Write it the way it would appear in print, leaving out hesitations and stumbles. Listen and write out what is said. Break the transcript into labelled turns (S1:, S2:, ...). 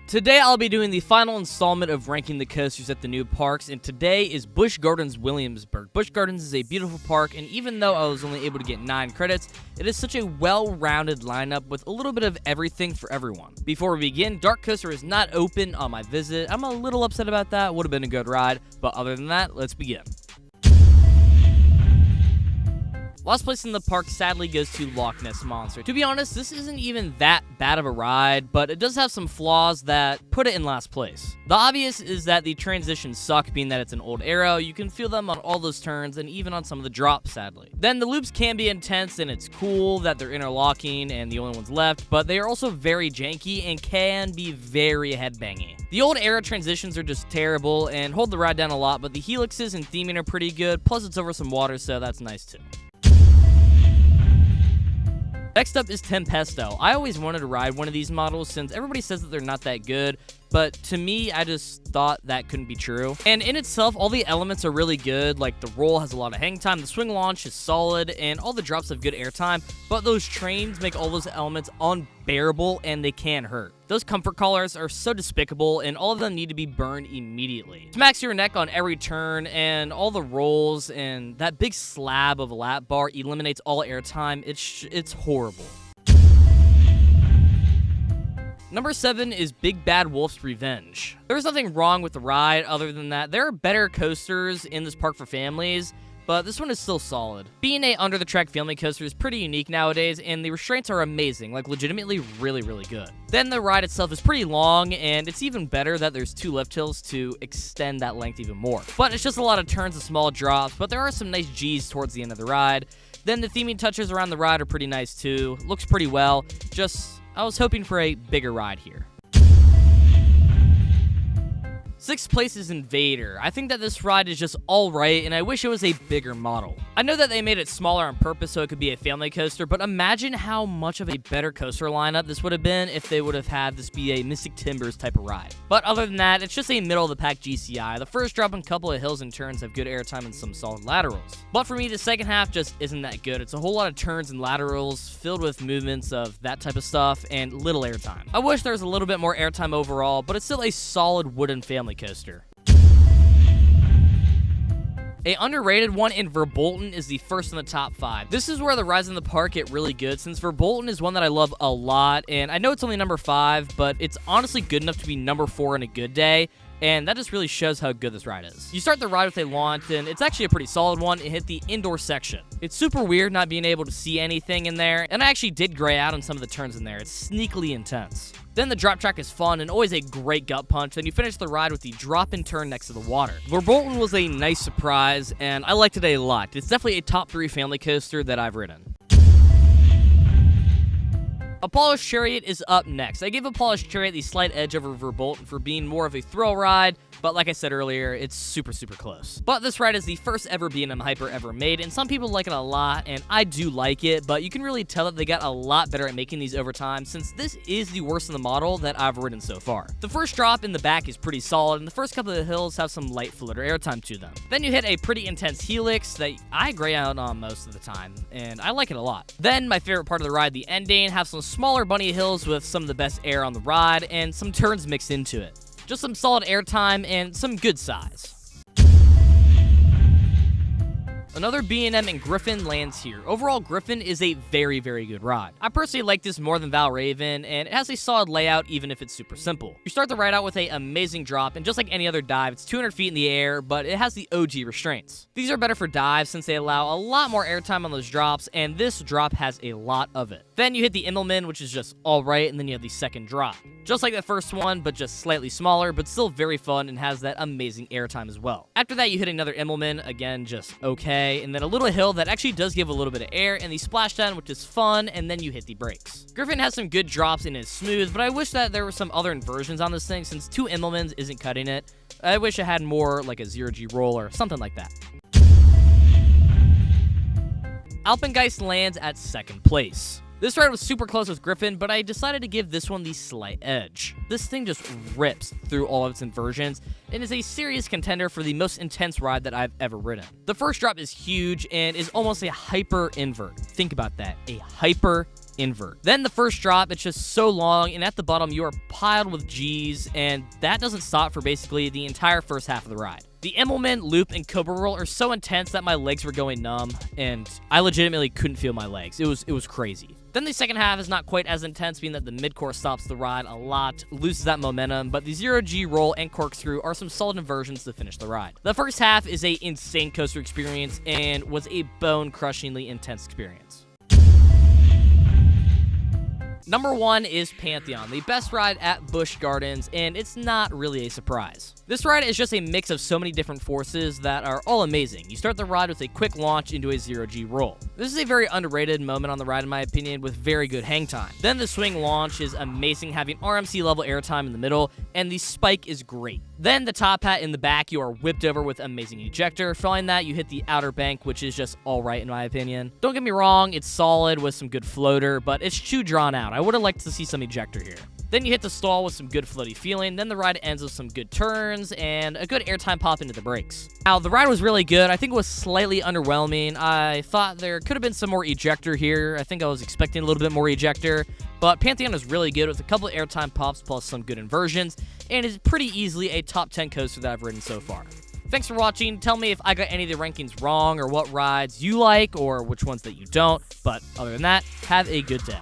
S1: Today I'll be doing the final installment of ranking the coasters at the new parks, and today is Busch Gardens Williamsburg. Busch Gardens is a beautiful park, and even though I was only able to get 9 credits, it is such a well-rounded lineup with a little bit of everything for everyone. Before we begin, Dark Coaster is not open on my visit. I'm a little upset about that. Would have been a good ride, but other than that, let's begin. Last place in the park sadly goes to Loch Ness Monster. To be honest, this isn't even that bad of a ride, but it does have some flaws that put it in last place. The obvious is that the transitions suck, being that it's an old arrow. You can feel them on all those turns and even on some of the drops, sadly. Then the loops can be intense, and it's cool that they're interlocking and the only ones left, but they are also very janky and can be very headbangy. The old arrow transitions are just terrible and hold the ride down a lot, but the helixes and theming are pretty good, plus it's over some water, so that's nice too. Next up is Tempesto. I always wanted to ride one of these models since everybody says that they're not that good, but to me, I just thought that couldn't be true. And in itself, all the elements are really good, like the roll has a lot of hang time, the swing launch is solid, and all the drops have good air time, but those trains make all those elements unbearable and they can hurt. Those comfort collars are so despicable, and all of them need to be burned immediately. Smacks your neck on every turn, and all the rolls, and that big slab of a lap bar eliminates all air time. It's horrible. Number 7 is Big Bad Wolf's Revenge. There's nothing wrong with the ride other than that there are better coasters in this park for families, but this one is still solid. Being a under-the-track family coaster is pretty unique nowadays, and the restraints are amazing, like legitimately really good. Then the ride itself is pretty long, and it's even better that there's 2 lift hills to extend that length even more. But it's just a lot of turns and small drops, but there are some nice G's towards the end of the ride. Then the theming touches around the ride are pretty nice too. Looks pretty well, I was hoping for a bigger ride here. 6th place is Invader. I think that this ride is just alright, and I wish it was a bigger model. I know that they made it smaller on purpose so it could be a family coaster, but imagine how much of a better coaster lineup this would have been if they would have had this be a Mystic Timbers type of ride. But other than that, it's just a middle-of-the-pack GCI. The first drop and couple of hills and turns have good airtime and some solid laterals. But for me, the second half just isn't that good. It's a whole lot of turns and laterals filled with movements of that type of stuff and little airtime. I wish there was a little bit more airtime overall, but it's still a solid wooden family coaster. A underrated one in Verbolten is the first in the top 5. This is where the rides in the park get really good, since Verbolten is one that I love a lot, and I know it's only number 5, but it's honestly good enough to be number 4 in a good day, and that just really shows how good this ride is. You start the ride with a launch, and it's actually a pretty solid one. It hit the indoor section. It's super weird not being able to see anything in there, and I actually did gray out on some of the turns in there. It's sneakily intense. Then the drop track is fun and always a great gut punch. Then you finish the ride with the drop and turn next to the water. Verbolten was a nice surprise, and I liked it a lot. It's definitely a top 3 family coaster that I've ridden. Apollo's Chariot is up next. I gave Apollo's Chariot the slight edge over Verbolten for being more of a thrill ride, but like I said earlier, it's super close. But this ride is the first ever B&M Hyper ever made, and some people like it a lot, and I do like it, but you can really tell that they got a lot better at making these over time, since this is the worst in the model that I've ridden so far. The first drop in the back is pretty solid, and the first couple of hills have some light fluid or airtime to them. Then you hit a pretty intense helix that I gray out on most of the time, and I like it a lot. Then my favorite part of the ride, the ending, have some smaller bunny hills with some of the best air on the ride, and some turns mixed into it. Just some solid airtime and some good size. Another B&M and Griffin lands here. Overall, Griffin is a very good ride. I personally like this more than Valraven, and it has a solid layout even if it's super simple. You start the ride out with an amazing drop, and just like any other dive, it's 200 feet in the air, but it has the OG restraints. These are better for dives since they allow a lot more airtime on those drops, and this drop has a lot of it. Then you hit the Immelman, which is just alright, and then you have the second drop. Just like the first one, but just slightly smaller, but still very fun and has that amazing airtime as well. After that, you hit another Immelman, again, just okay, and then a little hill that actually does give a little bit of air, and the splashdown, which is fun, and then you hit the brakes. Griffin has some good drops and is smooth, but I wish that there were some other inversions on this thing, since 2 Immelmans isn't cutting it. I wish it had more like a 0G roll or something like that. Alpengeist lands at 2nd place. This ride was super close with Griffin, but I decided to give this one the slight edge. This thing just rips through all of its inversions and is a serious contender for the most intense ride that I've ever ridden. The first drop is huge and is almost a hyper invert. Think about that, a hyper invert. Then the first drop, it's just so long, and at the bottom you are piled with G's, and that doesn't stop for basically the entire first half of the ride. The Immelman, loop, and Cobra roll are so intense that my legs were going numb, and I legitimately couldn't feel my legs. It was crazy. Then the second half is not quite as intense, being that the mid-course stops the ride a lot, loses that momentum, but the 0G roll and corkscrew are some solid inversions to finish the ride. The first half is a insane coaster experience and was a bone-crushingly intense experience. Number 1 is Pantheon, the best ride at Busch Gardens, and it's not really a surprise. This ride is just a mix of so many different forces that are all amazing. You start the ride with a quick launch into a 0G roll. This is a very underrated moment on the ride in my opinion, with very good hang time. Then the swing launch is amazing, having RMC level airtime in the middle, and the spike is great. Then the top hat in the back, you are whipped over with amazing ejector. Following that, you hit the outer bank, which is just alright in my opinion. Don't get me wrong, it's solid with some good floater, but it's too drawn out. I would have liked to see some ejector here. Then you hit the stall with some good floaty feeling, then the ride ends with some good turns, and a good airtime pop into the brakes. Now, the ride was really good. I think it was slightly underwhelming. I thought there could have been some more ejector here. I think I was expecting a little bit more ejector, but Pantheon is really good with a couple of airtime pops plus some good inversions, and is pretty easily a top 10 coaster that I've ridden so far. Thanks for watching. Tell me if I got any of the rankings wrong, or what rides you like, or which ones that you don't, but other than that, have a good day.